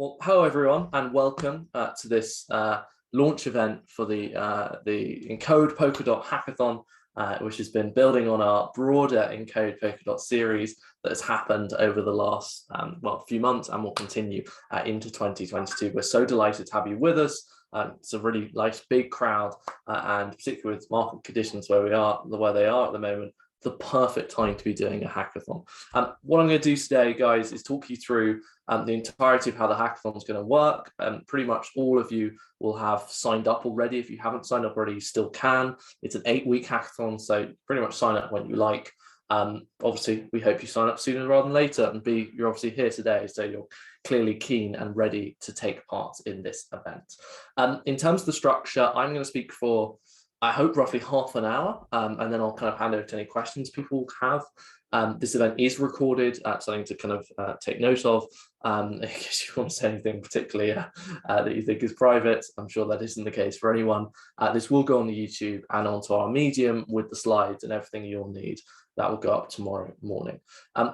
Well, hello everyone, and welcome to this launch event for the Encode Polkadot Hackathon, which has been building on our broader Encode Polkadot series that has happened over the last few months and will continue into 2022. We're so delighted to have you with us. It's a really nice big crowd, and particularly with market conditions where they are at the moment, the perfect time to be doing a hackathon. What I'm going to do today, guys, is talk you through the entirety of how the hackathon is going to work. Pretty much all of you will have signed up already. If you haven't signed up already, you still can. It's an 8-week hackathon, so pretty much sign up when you like. Obviously, we hope you sign up sooner rather than later, and you're obviously here today, so you're clearly keen and ready to take part in this event. In terms of the structure, I'm going to speak for, I hope, roughly half an hour, and then I'll kind of hand over to any questions people have. This event is recorded, something to kind of take note of. In case you want to say anything particularly that you think is private, I'm sure that isn't the case for anyone. This will go on the YouTube and onto our Medium with the slides and everything you'll need. That will go up tomorrow morning.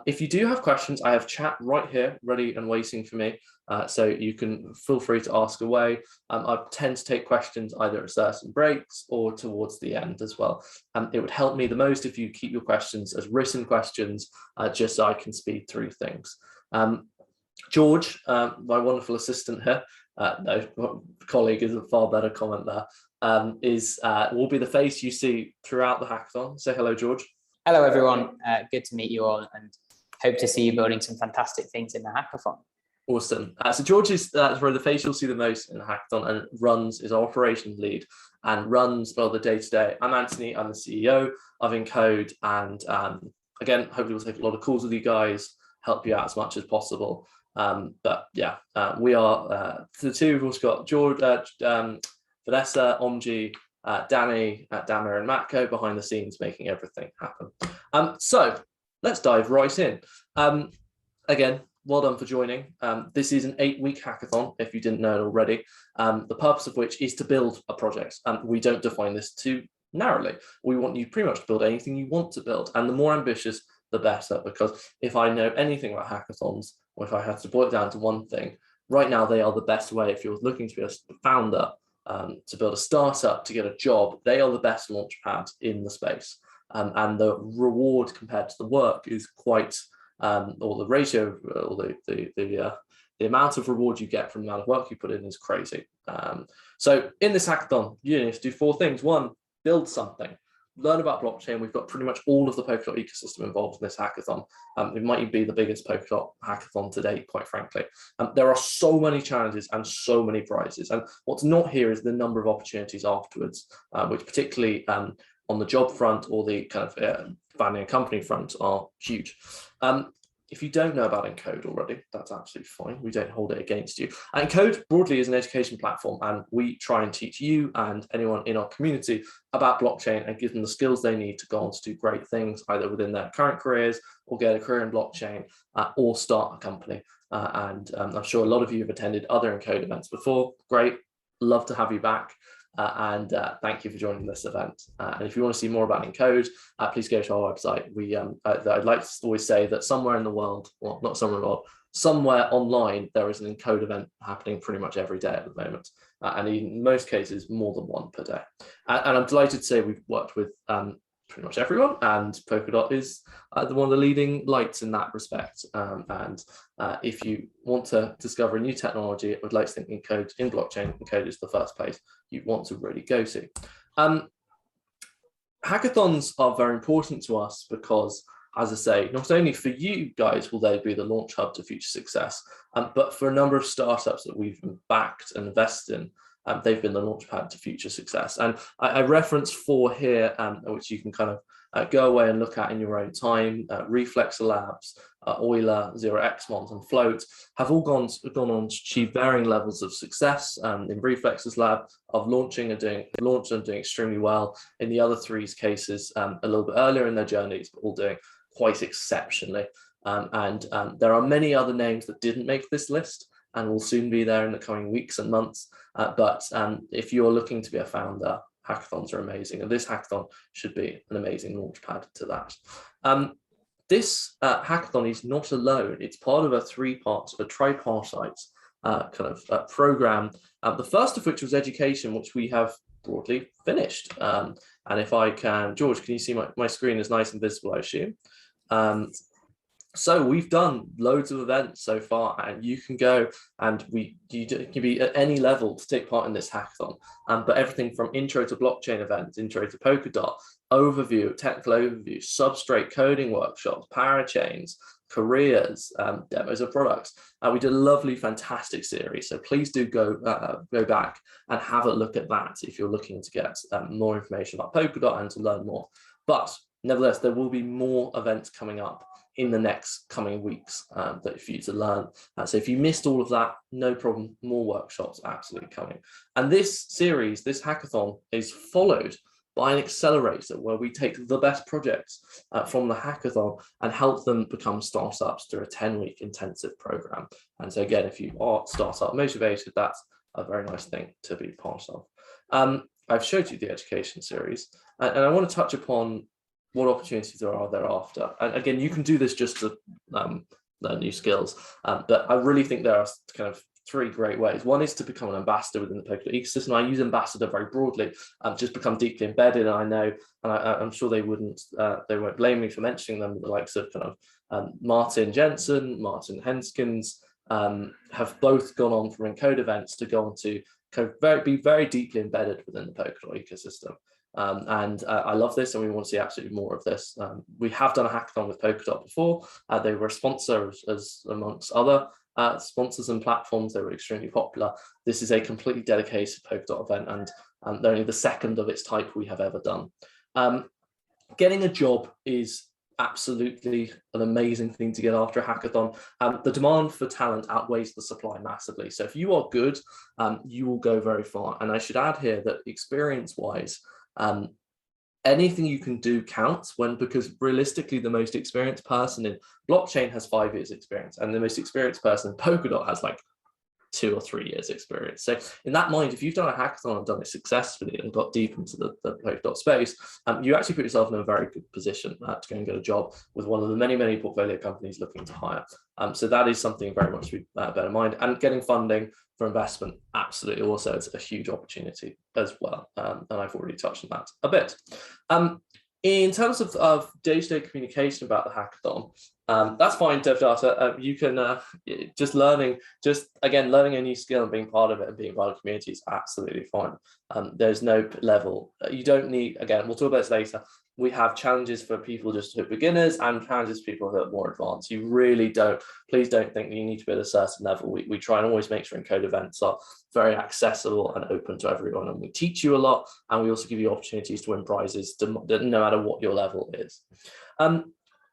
If you do have questions, I have chat right here ready and waiting for me. So you can feel free to ask away. I tend to take questions either at certain breaks or towards the end as well. It would help me the most if you keep your questions as written questions, just so I can speed through things. George, my wonderful assistant here, no, colleague is a far better comment there, will be the face you see throughout the hackathon. Say hello, George. Hello, everyone. Good to meet you all, and hope to see you building some fantastic things in the hackathon. Awesome. So George is probably the face you'll see the most in the hackathon, and is our operations lead and runs the day-to-day. I'm Anthony. I'm the CEO of Encode, and again, hopefully we'll take a lot of calls with you guys, help you out as much as possible. But yeah, we are the two. We've also got George, Vanessa, Omji, Danny, Damir, and Matko behind the scenes making everything happen. So let's dive right in. Again, well done for joining. This is an 8-week hackathon, if you didn't know it already, the purpose of which is to build a project. We don't define this too narrowly. We want you pretty much to build anything you want to build, and the more ambitious, the better, because if I know anything about hackathons, or if I had to boil it down to one thing, right now they are the best way if you're looking to be a founder, to build a startup, to get a job. They are the best launch pad in the space, and the reward compared to the work is quite, or the ratio, or the amount of reward you get from the amount of work you put in is crazy. So in this hackathon, you need to do 4 things. 1, build something. Learn about blockchain. We've got pretty much all of the Polkadot ecosystem involved in this hackathon. It might even be the biggest Polkadot hackathon to date, quite frankly. There are so many challenges and so many prizes. And what's not here is the number of opportunities afterwards, which particularly on the job front or the kind of founding a company front are huge. If you don't know about Encode already, that's absolutely fine. We don't hold it against you. Encode broadly is an education platform, and we try and teach you and anyone in our community about blockchain and give them the skills they need to go on to do great things, either within their current careers or get a career in blockchain, or start a company. And I'm sure a lot of you have attended other Encode events before. Great, love to have you back. And thank you for joining this event. And if you want to see more about Encode, please go to our website. I'd like to always say that somewhere in the world, well, not somewhere in the world, somewhere online, there is an Encode event happening pretty much every day at the moment. And in most cases, more than one per day. And I'm delighted to say we've worked with pretty much everyone, and Polkadot is one of the leading lights in that respect. And if you want to discover a new technology, I would like to think Encode in blockchain, Encode is the first place you want to really go to. Hackathons are very important to us because, as I say, not only for you guys will they be the launch hub to future success, but for a number of startups that we've backed and invested in, they've been the launchpad to future success. And I reference 4 here, which you can kind of go away and look at in your own time. Reflex Labs, Euler, 0xMont, and Float have all gone on to achieve varying levels of success. In Reflex's lab, of launching and doing extremely well. In the other 3's cases, a little bit earlier in their journeys, but all doing quite exceptionally. There are many other names that didn't make this list and will soon be there in the coming weeks and months. But if you're looking to be a founder, hackathons are amazing, and this hackathon should be an amazing launchpad to that. This hackathon is not alone. It's part of a tripartite program. The first of which was education, which we have broadly finished. And if I can, George, can you see my screen is nice and visible, I assume? So we've done loads of events so far, and you can go and you can be at any level to take part in this hackathon. But everything from intro to blockchain events, intro to Polkadot, overview, technical overview, substrate coding workshops, parachains, careers, demos of products. We did a lovely, fantastic series. So please do go back and have a look at that if you're looking to get more information about Polkadot and to learn more. But nevertheless, there will be more events coming up in the next coming weeks that for you to learn. So if you missed all of that, no problem, more workshops absolutely coming. And this series, this hackathon, is followed by an accelerator where we take the best projects from the hackathon and help them become startups through a 10-week intensive program. And so again, if you are startup motivated, that's a very nice thing to be part of. I've showed you the education series, and I want to touch upon what opportunities there are thereafter. And again, you can do this just to learn new skills, but I really think there are kind of three great ways. One is to become an ambassador within the Polkadot ecosystem. I use ambassador very broadly, just become deeply embedded. And I know, and I'm sure they won't blame me for mentioning them, the likes of kind of Martin Jensen, Martin Henskins, have both gone on from Encode events to go on to kind of be very deeply embedded within the Polkadot ecosystem. I love this, and we want to see absolutely more of this. We have done a hackathon with Polkadot before. They were a sponsor as amongst other sponsors and platforms. They were extremely popular. This is a completely dedicated Polkadot event, and they're only the second of its type we have ever done. Getting a job is absolutely an amazing thing to get after a hackathon. The demand for talent outweighs the supply massively. So if you are good, you will go very far. And I should add here that experience-wise, anything you can do counts, because realistically the most experienced person in blockchain has 5 years experience, and the most experienced person in Polkadot has like 2 or 3 years experience. So in that mind, if you've done a hackathon and done it successfully and got deep into the Polkadot space, you actually put yourself in a very good position to go and get a job with one of the many portfolio companies looking to hire. So that is something very much to bear in mind. And getting funding for investment, absolutely also it's a huge opportunity as well. And I've already touched on that a bit. In terms of day-to-day communication about the hackathon, that's fine, dev data. You can just learning a new skill and being part of it and being part of the community is absolutely fine. There's no level. You don't need, again, we'll talk about this later. We have challenges for people just who are beginners and challenges for people who are more advanced. You really don't, please don't think that you need to be at a certain level. We try and always make sure Encode events are very accessible and open to everyone. And we teach you a lot, and we also give you opportunities to win prizes no matter what your level is.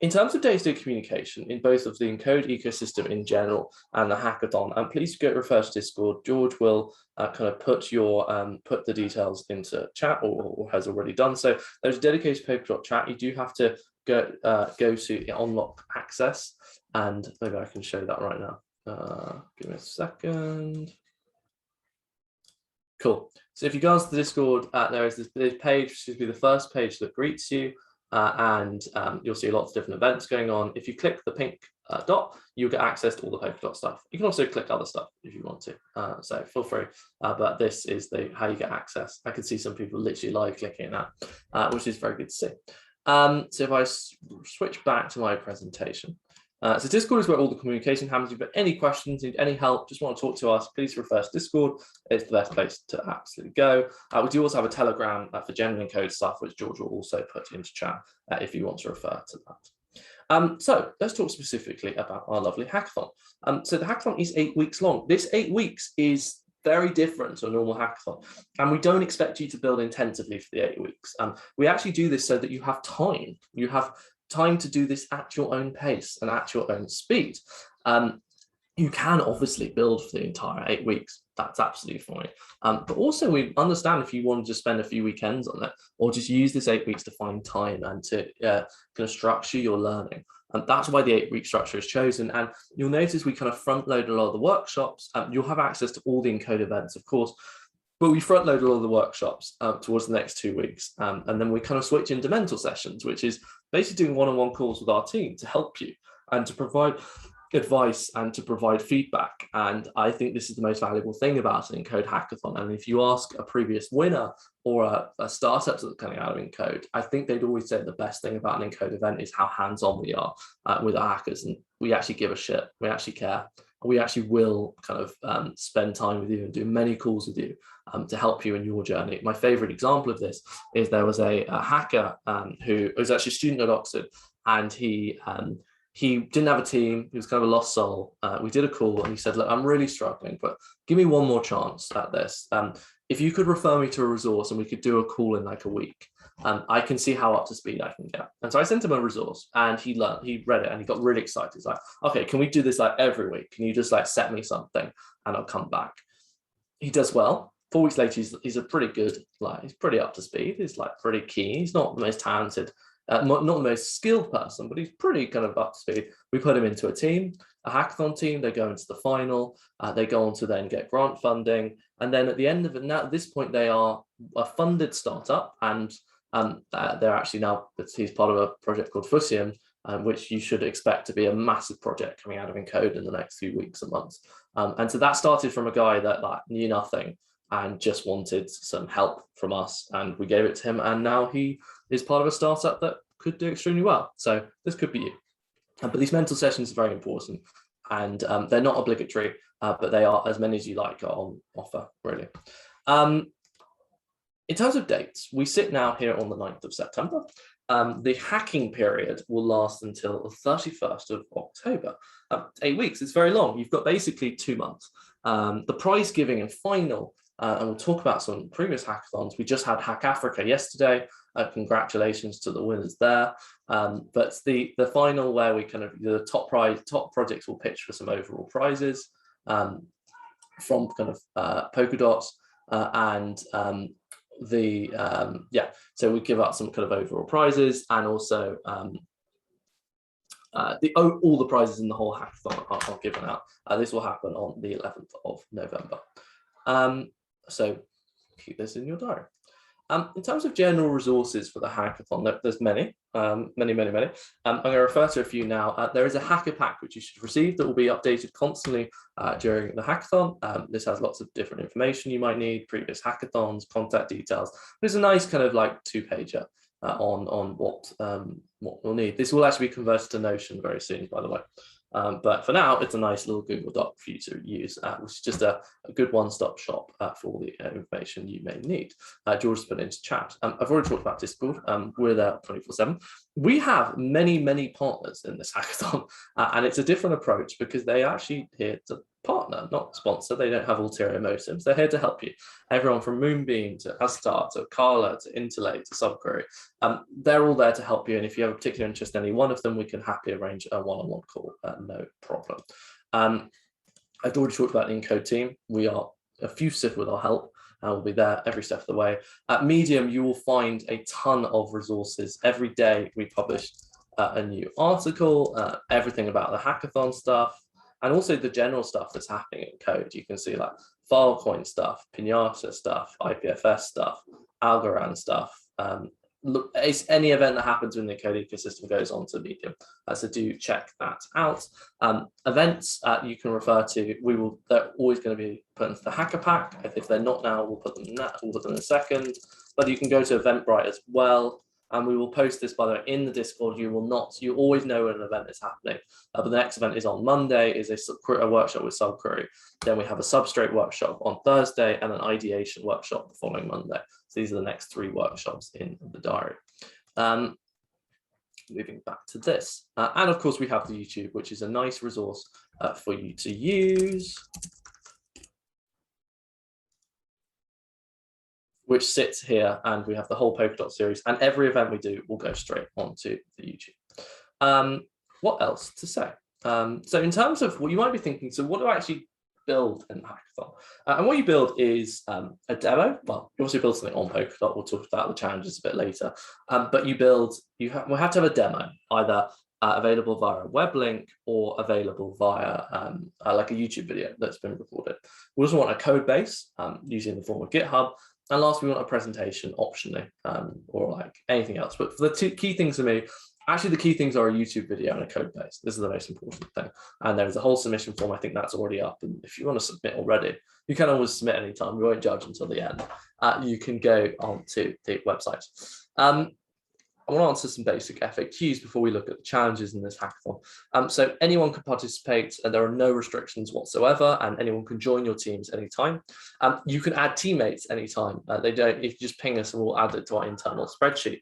In terms of day-to-day communication in both of the Encode ecosystem in general and the hackathon, please refer to Discord. George will kind of put the details into chat, or has already done so. There's a dedicated Polkadot chat. You do have to go to unlock access, and maybe I can show that right now. Give me a second. Cool. So if you go onto the Discord, there is this page, which should be the first page that greets you. And you'll see lots of different events going on. If you click the pink dot, you'll get access to all the Polkadot stuff. You can also click other stuff if you want to, so feel free. But this is how you get access. I can see some people literally live clicking that, which is very good to see. So if I switch back to my presentation. So Discord is where all the communication happens. If you've got any questions, need any help, just want to talk to us, please refer to Discord. It's the best place to absolutely go. We do also have a Telegram for general Encode stuff, which George will also put into chat if you want to refer to that. So let's talk specifically about our lovely hackathon. So the hackathon is 8 weeks long. This 8 weeks is very different to a normal hackathon, and we don't expect you to build intensively for the 8 weeks. We actually do this so that you have time. You have time to do this at your own pace and at your own speed. You can obviously build for the entire 8 weeks. That's absolutely fine. But also we understand if you want to just spend a few weekends on it, or just use this 8 weeks to find time and to kind of structure your learning. And that's why the 8-week structure is chosen. And you'll notice we kind of front load a lot of the workshops. You'll have access to all the Encode events, of course, but we front load a lot of the workshops towards the next 2 weeks. And then we kind of switch into mentor sessions, which is basically doing one-on-one calls with our team to help you and to provide advice and to provide feedback. And I think this is the most valuable thing about an Encode hackathon. And if you ask a previous winner or a startup that's coming out of Encode, I think they'd always say the best thing about an Encode event is how hands-on we are with our hackers. And we actually give a shit, we actually care. We actually will kind of spend time with you and do many calls with you to help you in your journey. My favorite example of this is there was a hacker who was actually a student at Oxford, and he didn't have a team. He was kind of a lost soul. We did a call and he said, look, I'm really struggling, but give me one more chance at this. If you could refer me to a resource and we could do a call in like a week, I can see how up to speed I can get. And so I sent him a resource and he read it and he got really excited. He's like, okay, can we do this like every week? Can you just like set me something and I'll come back? He does well. 4 weeks later, he's a pretty good, like he's pretty up to speed. He's like pretty keen. He's not the most talented, not the most skilled person, but he's pretty kind of up to speed. We put him into a team, a hackathon team. They go into the final. They go on to then get grant funding. And then at the end of it, now at this point, they are a funded startup. And they're actually now, he's part of a project called Fusium, which you should expect to be a massive project coming out of Encode in the next few weeks and months. And so that started from a guy that like knew nothing and just wanted some help from us, and we gave it to him, and now he is part of a startup that could do extremely well. So this could be you. But these mental sessions are very important, and they're not obligatory, but they are as many as you like are on offer, really. In terms of dates, we sit now here on the 9th of September. The hacking period will last until the 31st of October. 8 weeks, it's very long. You've got basically 2 months. The prize giving and final, and we'll talk about some previous hackathons. We just had Hack Africa yesterday. Congratulations to the winners there. But the final, where we kind of the top projects will pitch for some overall prizes from kind of Polkadot so we give out some kind of overall prizes, and also all the prizes in the whole hackathon are given out. This will happen on the 11th of November. So keep this in your diary. In terms of general resources for the hackathon, there's many. I'm going to refer to a few now. There is a hacker pack which you should receive that will be updated constantly during the hackathon. This has lots of different information you might need, previous hackathons, contact details. There's a nice kind of like 2-pager on what we'll need. This will actually be converted to Notion very soon, by the way. But for now, it's a nice little Google Doc for you to use, which is just a good one-stop shop for all the information you may need. George has put it into chat. I've already talked about Discord. We're there 24/7. We have many partners in this hackathon, and it's a different approach because they're actually here to partner, not sponsor. They don't have ulterior motives. They're here to help you. Everyone from Moonbeam to Astar to Carla to Interlay to Subquery, they're all there to help you. And if you have a particular interest in any one of them, we can happily arrange a one-on-one call, no problem. I've already talked about the Encode team. We are effusive with our help. We'll be there every step of the way. At Medium, you will find a ton of resources. Every day we publish a new article, everything about the hackathon stuff, and also the general stuff that's happening in Code. You can see like Filecoin stuff, Pinata stuff, IPFS stuff, Algorand stuff. Look, it's any event that happens in the Code ecosystem goes on to Medium. So do check that out. Events you can refer to, they're always going to be put into the Hacker Pack. If they're not now, we'll put them in that, we'll put them in a second. But you can go to Eventbrite as well. And we will post this, by the way, in the Discord. You always know when an event is happening. But the next event is on Monday, is a workshop with Subquery. Then we have a Substrate workshop on Thursday and an ideation workshop the following Monday. So these are the next 3 workshops in the diary. Moving back to this. And of course, we have the YouTube, which is a nice resource for you to use, which sits here, and we have the whole Polkadot series, and every event we do will go straight onto the YouTube. What else to say? So in terms of what you might be thinking, so what do I actually build in the hackathon? And what you build is a demo. Well, you also build something on Polkadot. We'll talk about the challenges a bit later. But we'll have to have a demo, either available via a web link or available via like a YouTube video that's been recorded. We also want a code base using the form of GitHub. And last, we want a presentation optionally, or like anything else. But for the 2 key things for me Actually, the key things are a YouTube video and a code base. This is the most important thing. And there's a whole submission form. I think that's already up. And if you want to submit already, you can always submit anytime. We won't judge until the end. You can go onto the website. I want to answer some basic FAQs before we look at the challenges in this hackathon. So anyone can participate, and there are no restrictions whatsoever, and anyone can join your teams anytime. You can add teammates anytime. If you just ping us and we'll add it to our internal spreadsheet.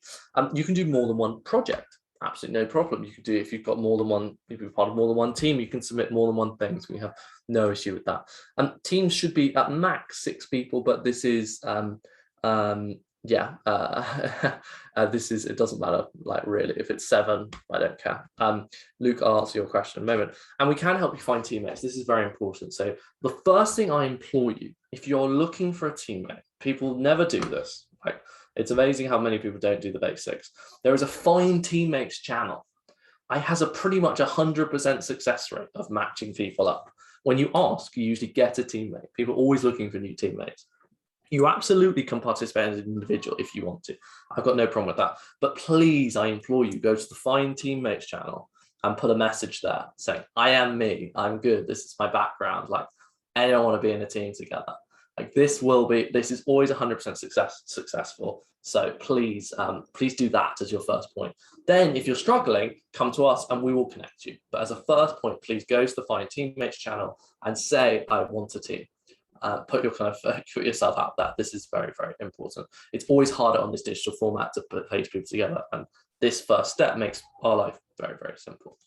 You can do more than one project. Absolutely no problem. You could do, if you've got more than one, if you're part of more than one team, you can submit more than one thing. So we have no issue with that. Teams should be at max 6 people, but this is this is, it doesn't matter, like really, if it's 7, I don't care. Luke, I'll answer your question in a moment. And we can help you find teammates. This is very important. So the first thing I implore you, if you're looking for a teammate, people never do this. Like, it's amazing how many people don't do the basics. There is a Find Teammates channel. It has a pretty much 100% success rate of matching people up. When you ask, you usually get a teammate. People are always looking for new teammates. You absolutely can participate as an individual if you want to. I've got no problem with that. But please, I implore you, go to the Find Teammates channel and put a message there saying, I am me, I'm good, this is my background. Like, I don't want to be in a team together. Like, this is always 100% successful. So please, please do that as your first point. Then if you're struggling, come to us and we will connect you. But as a first point, please go to the Find Teammates channel and say, I want a team. Put yourself out there. This is very, very important. It's always harder on this digital format to put page people together. And this first step makes our life very, very simple.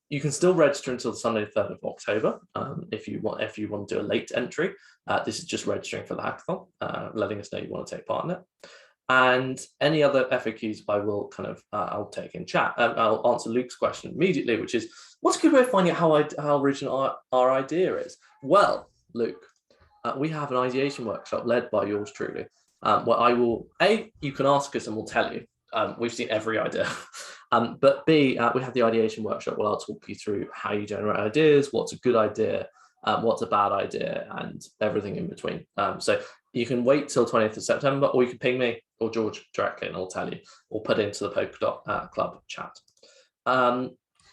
You can still register until Sunday, 3rd of October. If you want to do a late entry, this is just registering for the hackathon, letting us know you want to take part in it. And any other FAQs I will I'll take in chat. I'll answer Luke's question immediately, which is, what's a good way of finding out how original our idea is? Well, Luke, we have an ideation workshop led by yours truly, where I will, you can ask us and we'll tell you. We've seen every idea. But B, we have the ideation workshop where I'll talk you through how you generate ideas, what's a good idea, what's a bad idea, and everything in between. So you can wait till 20th of September, or you can ping me or George directly and I'll tell you, or put into the Polkadot Club chat.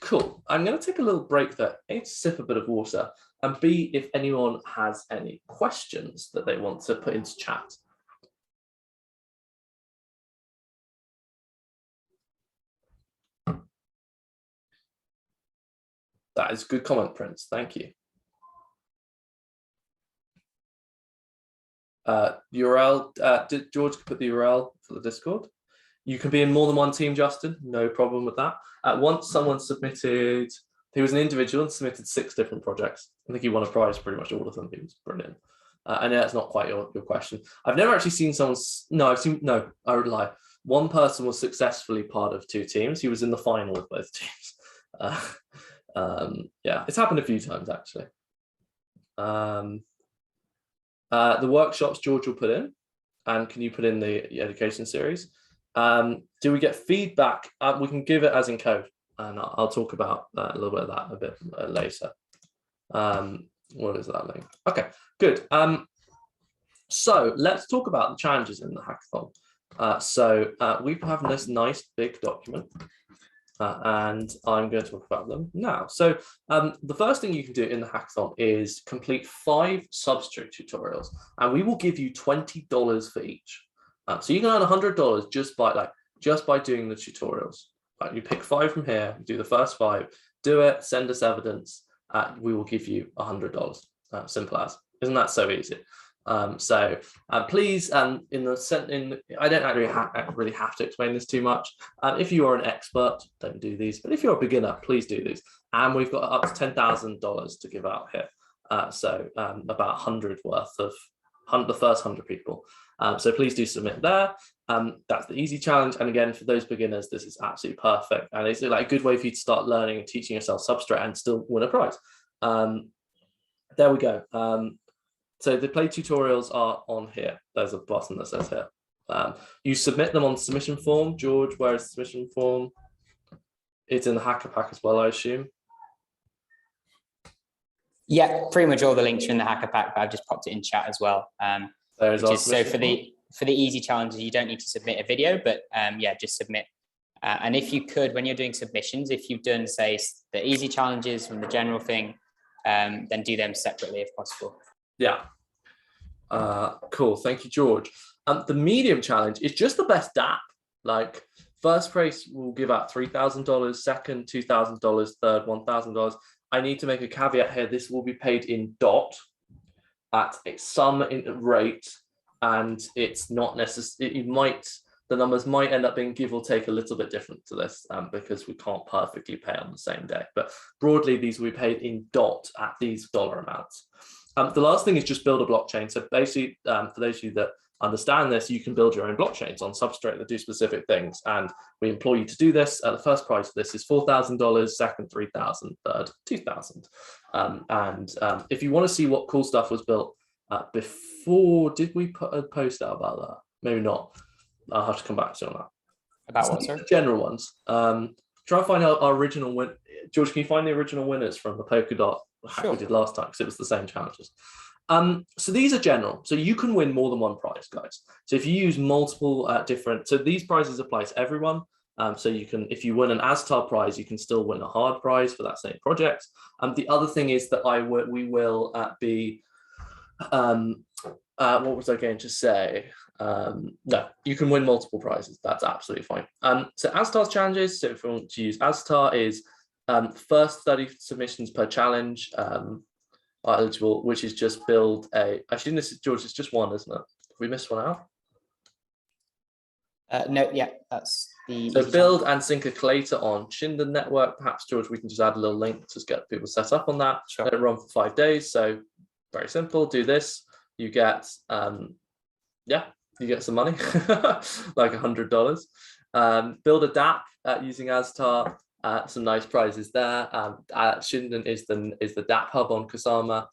Cool. I'm going to take a little break there, A, to sip a bit of water, and B, if anyone has any questions that they want to put into chat. That is a good comment, Prince. Thank you. URL, did George put the URL for the Discord? You can be in more than one team, Justin. No problem with that. Once someone submitted, he was an individual and submitted 6 different projects. I think he won a prize pretty much all of them. He was brilliant. I know that's not quite your question. I've never actually seen someone, no, I would lie. One person was successfully part of 2 teams. He was in the final of both teams. Yeah, it's happened a few times actually. The workshops George will put in, and can you put in the education series? Do we get feedback? We can give it as Encode, and I'll talk about a little bit of that a bit later. What is that link? Okay, good. So let's talk about the challenges in the hackathon. We have this nice big document. And I'm going to talk about them now. So the first thing you can do in the hackathon is complete 5 substrate tutorials, and we will give you $20 for each. So you can earn $100 just by doing the tutorials. You pick 5 from here, do the first 5, do it, send us evidence. We will give you $100. Simple as. Isn't that so easy? Please, I don't really have to explain this too much. If you are an expert, don't do these, but if you're a beginner, please do these. And we've got up to $10,000 to give out here. About 100 worth of the first 100 people. So please do submit there. That's the easy challenge. And again, for those beginners, this is absolutely perfect. And it's like a good way for you to start learning and teaching yourself substrate and still win a prize. There we go. So the play tutorials are on here. There's a button that says here. You submit them on the submission form. George, where is the submission form? It's in the Hacker Pack as well, I assume. Yeah, pretty much all the links are in the Hacker Pack, but I've just popped it in chat as well. So for the easy challenges, you don't need to submit a video, but yeah, just submit And if you could, when you're doing submissions, if you've done, say, the easy challenges from the general thing, then do them separately if possible. Yeah. Cool. Thank you, George. The medium challenge is just the best DApp. Like, first place will give out $3,000, second $2,000, third $1,000. I need to make a caveat here. This will be paid in DOT at some rate, and it's not necessary. The numbers might end up being give or take a little bit different to this because we can't perfectly pay on the same day. But broadly, these will be paid in DOT at these dollar amounts. The last thing is just build a blockchain. So basically, for those of you that understand this, you can build your own blockchains on Substrate that do specific things. And we implore you to do this. The first prize for this is $4,000, second $3,000, third $2,000. If you want to see what cool stuff was built before, did we put a post out about that? Maybe not. I'll have to come back to you on that. About what, sir? General ones. Try and find our original win. George, can you find the original winners from the Polkadot hack we did last time? Because it was the same challenges. So these are general. So you can win more than one prize, guys. So if you use multiple so these prizes apply to everyone. So you can, if you win an ASTAR prize, you can still win a hard prize for that same project. The other thing is that we will be, what was I going to say? No, you can win multiple prizes. That's absolutely fine. So ASTAR's challenges, so if you want to use ASTAR, is first 30 submissions per challenge are eligible, which is just build a, actually this is, George, it's just one, isn't it? Have we missed one out? No, yeah, that's the... So build and sync a collator on Shinden network. Perhaps, George, we can just add a little link to get people set up on that. Sure. Let it run for 5 days. So very simple, do this. You get, you get some money, like $100. Build a DApp using ASTAR. Some nice prizes there. Shinden is the DApp hub on Kusama,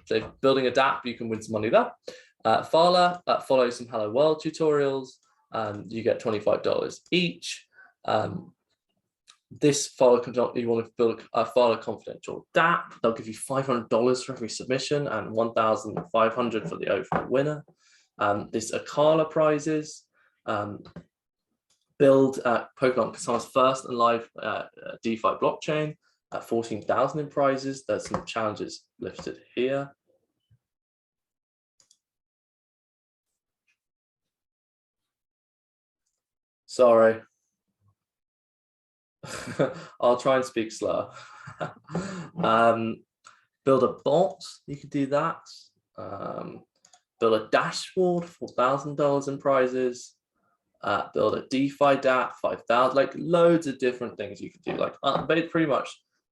so building a DApp, you can win some money there. Fala, follow some Hello World tutorials. You get $25 each. This Fala, you want to build a Fala confidential DApp. They'll give you $500 for every submission and $1,500 for the overall winner. This Akala prizes. Build Polkadot Kusama's first and live DeFi blockchain at 14,000 in prizes. There's some challenges listed here. Sorry. I'll try and speak slow. Build a bot, you could do that. Build a dashboard, $4,000 in prizes. Build a DeFi DApp, 5,000, like loads of different things you could do, like pretty much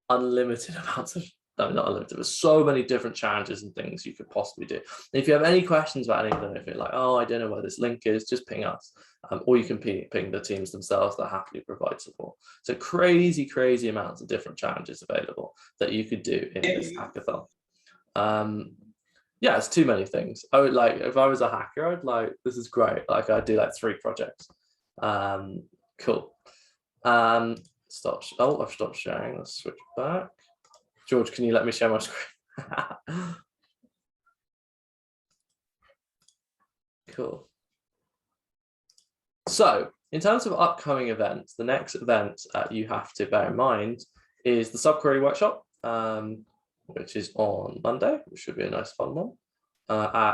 unlimited amounts of, no, not unlimited, but so many different challenges and things you could possibly do. And if you have any questions about any of them, if you're like, oh, I don't know where this link is, just ping us. Or you can ping the teams themselves that happily provide support. So crazy, crazy amounts of different challenges available that you could do in this hackathon. Yeah, it's too many things. I would like, if I was a hacker, I'd like, this is great. Like I'd do like 3 projects. Cool. I've stopped sharing. Let's switch back. George, can you let me share my screen? Cool. So in terms of upcoming events, the next event you have to bear in mind is the subquery workshop, which is on Monday, which should be a nice fun one.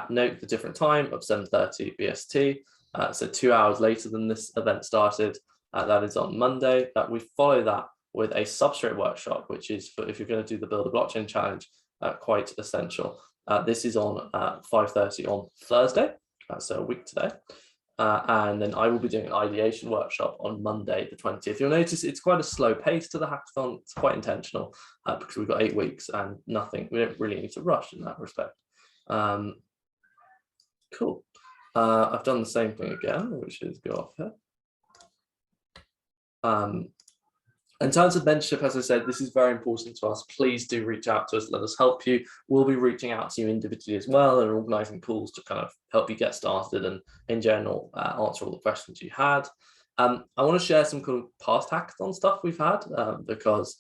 Note the different time of 7:30 BST, so 2 hours later than this event started. That is on Monday. We follow that with a substrate workshop, which is for if you're going to do the Build a Blockchain challenge, quite essential. This is on 5:30 on Thursday, so a week today. And then I will be doing an ideation workshop on Monday, the 20th. You'll notice it's quite a slow pace to the hackathon. It's quite intentional because we've got 8 weeks and nothing. We don't really need to rush in that respect. Cool. I've done the same thing again, which is go off here. In terms of mentorship, as I said, this is very important to us. Please do reach out to us, let us help you. We'll be reaching out to you individually as well and organizing calls to kind of help you get started and in general answer all the questions you had. I want to share some kind of past hackathon stuff we've had because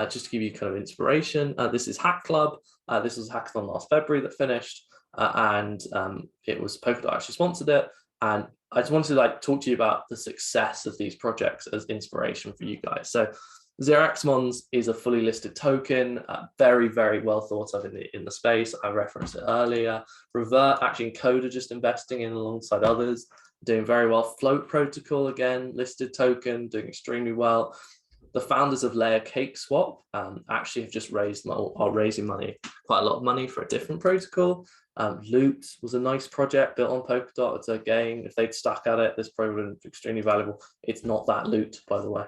just to give you kind of inspiration, this is Hack Club. This was a hackathon last February that finished and it was Polkadot actually sponsored it. And I just wanted to like talk to you about the success of these projects as inspiration for you guys. So Xeraxmons is a fully listed token, very, very well thought of in the space. I referenced it earlier. Revert, actually Encode are just investing in alongside others, doing very well. Float Protocol, again, listed token, doing extremely well. The founders of Layer Cake Swap actually have just are raising money, quite a lot of money for a different protocol. Loot was a nice project built on Polkadot. It's a game. If they'd stuck at it, this probably would have been extremely valuable. It's not that Loot, by the way.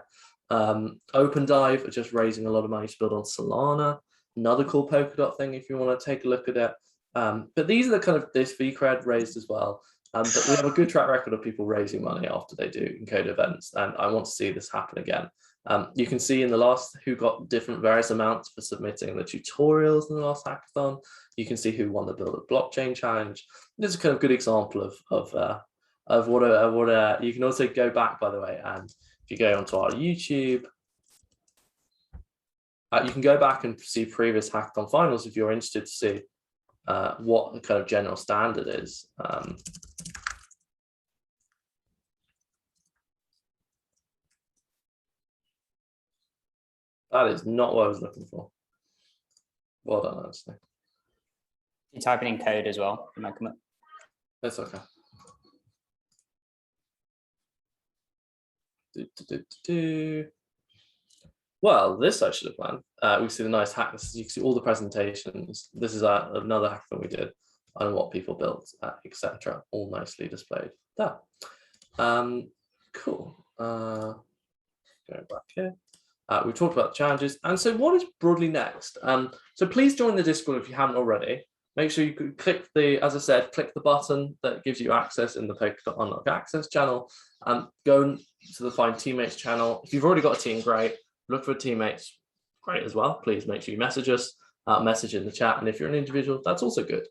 Open Dive are just raising a lot of money to build on Solana. Another cool Polkadot thing if you want to take a look at it. But these are the kind of this VCred raised as well. But we have a good track record of people raising money after they do Encode events, and I want to see this happen again. You can see in the last who got different various amounts for submitting the tutorials in the last hackathon. You can see who won the Build a Blockchain challenge. This is a kind of good example of what you can also go back, by the way, and if you go onto our YouTube, you can go back and see previous hackathon finals if you're interested to see what the kind of general standard is. That is not what I was looking for. Well done, honestly. You type it in code as well. It might come up. That's okay. Well, this I should have planned. We see the nice hack. You can see all the presentations. This is another hackathon we did on what people built, etc. All nicely displayed there. Cool. Going back here. We've talked about the challenges. And so what is broadly next? So please join the Discord if you haven't already. Make sure you click as I said, click the button that gives you access in the Polkadot Unlock Access channel. Go to the Find Teammates channel. If you've already got a team, great. Look for teammates, great as well. Please make sure you message us, message in the chat. And if you're an individual, that's also good.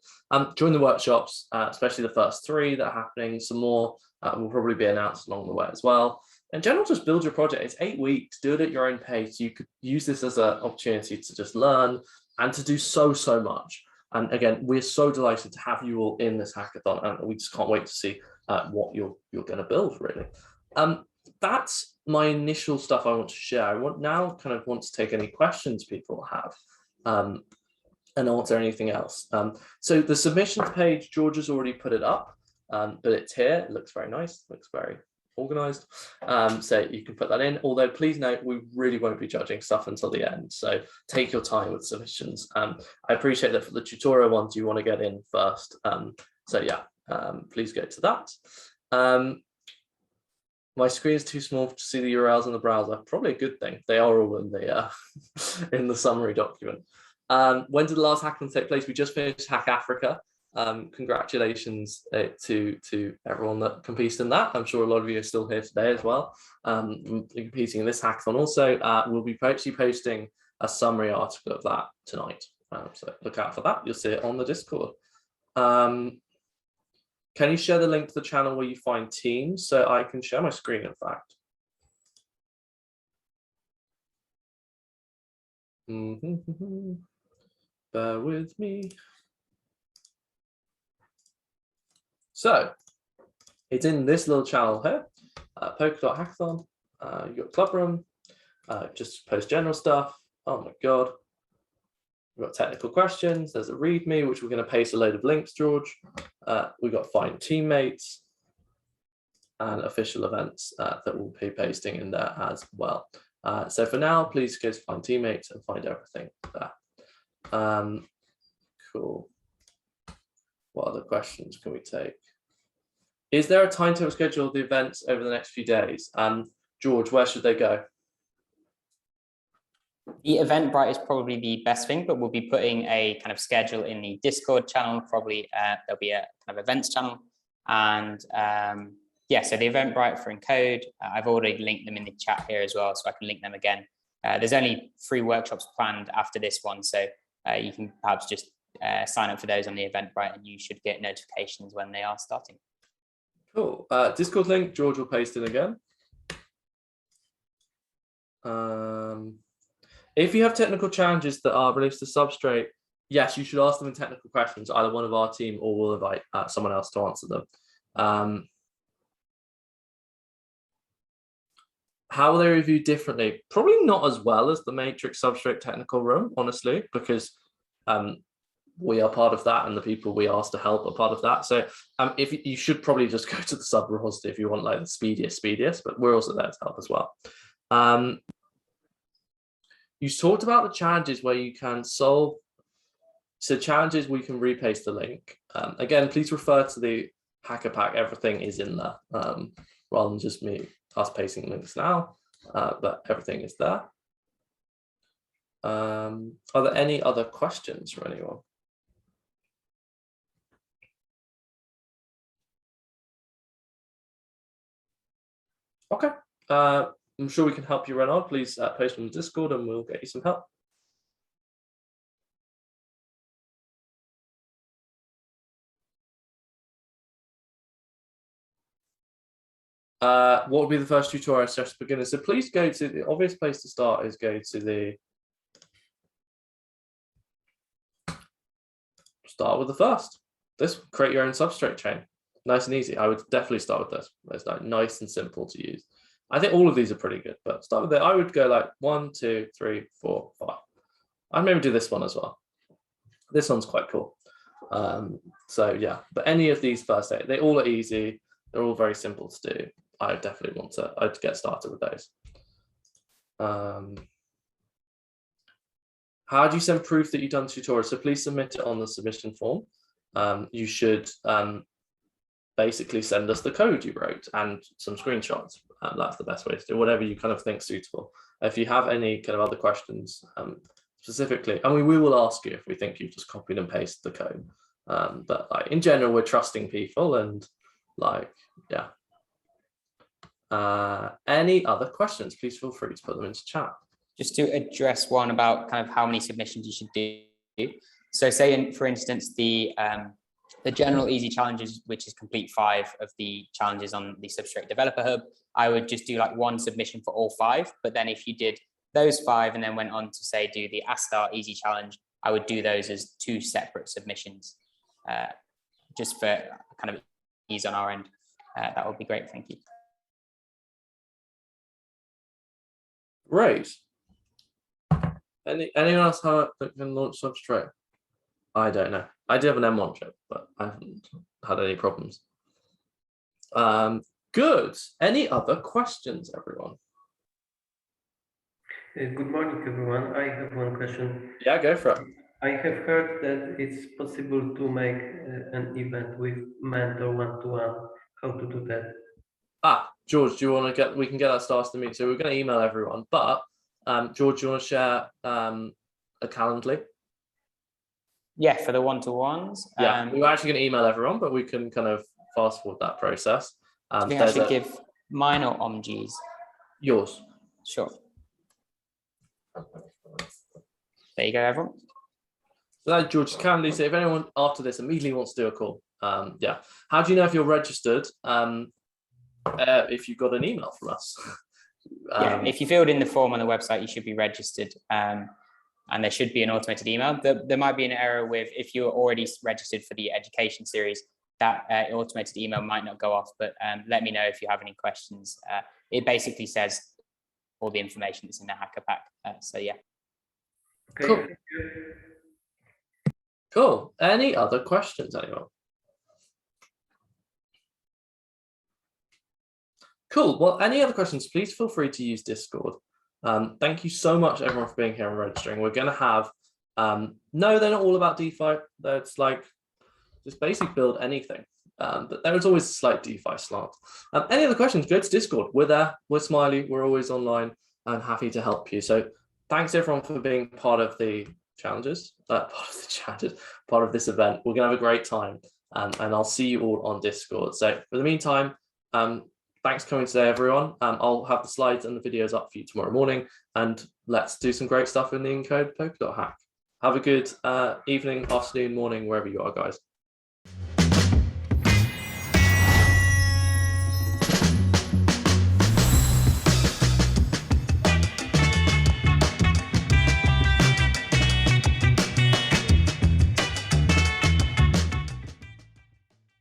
Join the workshops, especially the first 3 that are happening. Some more will probably be announced along the way as well. In general, just build your project. It's 8 weeks, do it at your own pace. You could use this as an opportunity to just learn and to do so much. And again, we're so delighted to have you all in this hackathon, and we just can't wait to see what you're going to build, really. That's my initial stuff I want to share. I want to take any questions people have and answer anything else. So the submissions page, George has already put it up, but it's here. It looks very nice, looks very organized, so you can put that in, although please note we really won't be judging stuff until the end, so take your time with submissions. I appreciate that for the tutorial ones you want to get in first, so yeah, please go to that. My screen is too small to see the URLs in the browser. Probably a good thing. They are all in the in the summary document. When did the last hackathon take place? We just finished Hack Africa. Congratulations to everyone that competed in that. I'm sure a lot of you are still here today as well, competing in this hackathon. Also, we'll be actually posting a summary article of that tonight, so look out for that. You'll see it on the Discord. Can you share the link to the channel where you find teams so I can share my screen, in fact? Bear with me. So it's in this little channel here, Polkadot Hackathon. You've got Club Room, just post general stuff. Oh my God. We've got technical questions. There's a README, which we're going to paste a load of links, George. We've got Find Teammates and official events that we'll be pasting in there as well. So for now, please go to Find Teammates and find everything there. Cool. What other questions can we take? Is there a timetable schedule of the events over the next few days? George, where should they go? The Eventbrite is probably the best thing, but we'll be putting a kind of schedule in the Discord channel. Probably there'll be a kind of events channel. And yeah, so the Eventbrite for Encode, I've already linked them in the chat here as well, so I can link them again. There's only 3 workshops planned after this one, so you can perhaps just sign up for those on the Eventbrite and you should get notifications when they are starting. Cool. Discord link, George will paste in again. If you have technical challenges that are related to Substrate, yes, you should ask them in technical questions. Either one of our team or we'll invite someone else to answer them. How will they review differently? Probably not as well as the Matrix Substrate technical room, honestly, because we are part of that, and the people we asked to help are part of that. So if you should probably just go to the sub repository if you want like the speediest, but we're also there to help as well. You talked about the challenges where you can solve. So challenges, we can repaste the link. Again, please refer to the Hacker Pack. Everything is in there, rather than just us pasting links now, but everything is there. Are there any other questions from anyone? Okay, I'm sure we can help you, Renard. Please post on the Discord and we'll get you some help. What would be the first tutorial I suggest to beginners? So please go to the obvious place to start is go to the start with the first. This, create your own substrate chain. Nice and easy. I would definitely start with this. It's like nice and simple to use. I think all of these are pretty good, but start with it. I would go like 1, 2, 3, 4, 5. I'd maybe do this one as well. This one's quite cool. So yeah, but any of these first 8, they all are easy. They're all very simple to do. I definitely I'd get started with those. How do you send proof that you've done tutorials? So please submit it on the submission form. You should basically send us the code you wrote and some screenshots. That's the best way to do whatever you kind of think suitable. If you have any kind of other questions specifically, I mean, we will ask you if we think you've just copied and pasted the code. But like in general, we're trusting people and like, yeah. Any other questions? Please feel free to put them into chat. Just to address one about kind of how many submissions you should do. So say, for instance, the general easy challenges, which is complete 5 of the challenges on the Substrate Developer Hub, I would just do like 1 submission for all 5. But then if you did those 5 and then went on to say do the Astar easy challenge, I would do those as 2 separate submissions, just for kind of ease on our end. That would be great. Thank you. Great. Anyone else that can launch Substrate? I don't know. I do have an M1 chip, but I haven't had any problems. Good. Any other questions, everyone? Good morning, everyone. I have one question. Yeah, go for it. I have heard that it's possible to make an event with mentor one-to-one. How to do that? George, do you want to we can get that started to meet. So we're going to email everyone, but George, do you want to share a Calendly? Yeah, for the one-to-ones. Yeah, we were actually going to email everyone, but we can kind of fast forward that process. I think I should give mine or OMG's. Yours. Sure. There you go, everyone. So that's George's Calendly. So if anyone after this immediately wants to do a call, yeah. How do you know if you're registered? If you got an email from us. Yeah, if you filled in the form on the website, you should be registered. And there should be an automated email. There might be an error with if you're already registered for the education series, that automated email might not go off, but let me know if you have any questions. It basically says all the information that's in the Hacker Pack. So yeah. Okay. Cool. Cool. Any other questions, anyone? Cool. Well, any other questions, please feel free to use Discord. Thank you so much, everyone, for being here and registering. We're going to have, no, they're not all about DeFi. It's like, just basically build anything. But there is always a slight DeFi slant. Any other questions, go to Discord. We're there. We're smiley. We're always online and happy to help you. So thanks, everyone, for being part of the challenges, part of this event. We're going to have a great time. And I'll see you all on Discord. So for the meantime, thanks for coming today, everyone. I'll have the slides and the videos up for you tomorrow morning, and let's do some great stuff in the Encode Polkadot hack. Have a good evening, afternoon, morning, wherever you are, guys.